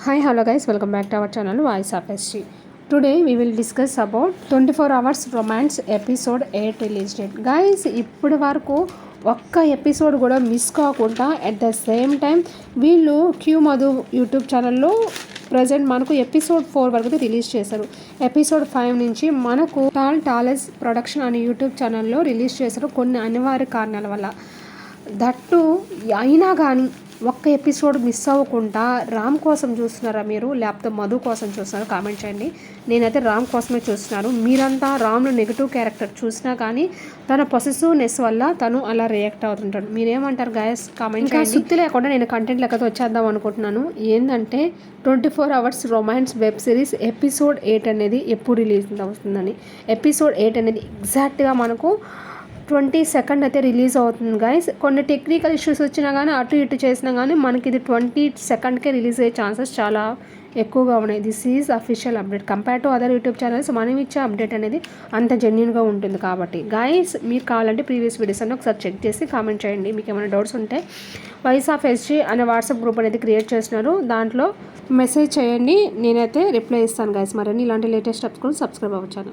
Hi, hello guys, welcome back to our channel Voice of SG. Today we will discuss about 24 hours romance episode 8 release date. Guys, ఇప్పటి వరకు ఒక్క episode కూడా miss కాకుండా at the same time వీళ్ళు queue Madhu YouTube ఛానల్లో present మనకు episode 4 వరకు release చేశారు. ఎపిసోడ్ 5 నుంచి మనకు టాలెస్ ప్రొడక్షన్ అనే యూట్యూబ్ ఛానల్లో రిలీజ్ చేశారు కొన్ని అనివార్య కారణాల వల్ల. దట్టు అయినా కానీ ఒక్క ఎపిసోడ్ మిస్ అవ్వకుండా రామ్ కోసం చూస్తున్నారా మీరు, లేకపోతే మధు కోసం చూస్తున్నారా కామెంట్ చేయండి. నేనైతే రామ్ కోసమే చూస్తున్నాను. మీరంతా రామ్లో నెగిటివ్ క్యారెక్టర్ చూసినా కానీ తన పొసెసివ్నెస్ వల్ల తను అలా రియాక్ట్ అవుతుంటాడు. మీరేమంటారు గైస్ కామెంట్ చేయండి. సుత్తి లేకుండా నేను కంటెంట్ లెక్కతో వచ్చేద్దాం అనుకుంటున్నాను. ఏంటంటే 24 hours romance web series episode 8 అనేది ఎప్పుడు రిలీజ్ అవుతుందని. ఎపిసోడ్ 8 అనేది ఎగ్జాక్ట్గా మనకు 22nd అయితే రిలీజ్ అవుతుంది గైస్. కొన్ని టెక్నికల్ ఇష్యూస్ వచ్చినా కానీ అటు ఇటు చేసినా కానీ మనకి ఇది 22ndకే రిలీజ్ అయ్యే ఛాన్సెస్ చాలా ఎక్కువగా ఉన్నాయి. This is official update compare to other YouTube channels. మనం ఇచ్చే అప్డేట్ అనేది అంత జెన్యున్గా ఉంటుంది కాబట్టి గైస్ మీకు కావాలంటే ప్రీవియస్ వీడియోస్ అన్ని ఒకసారి చెక్ చేసి కామెంట్ చేయండి. మీకు ఏమైనా డౌట్స్ ఉంటే వాయిస్ ఆఫ్ ఎస్జీ అనే వాట్సాప్ గ్రూప్ అనేది క్రియేట్ చేస్తున్నారు, దాంట్లో మెసేజ్ చేయండి, నేనైతే రిప్లై ఇస్తాను గైస్. మరిన్ని ఇలాంటి లేటెస్ట్ అప్స్ కూడా సబ్స్క్రైబ్ అవ్వచ్చాను.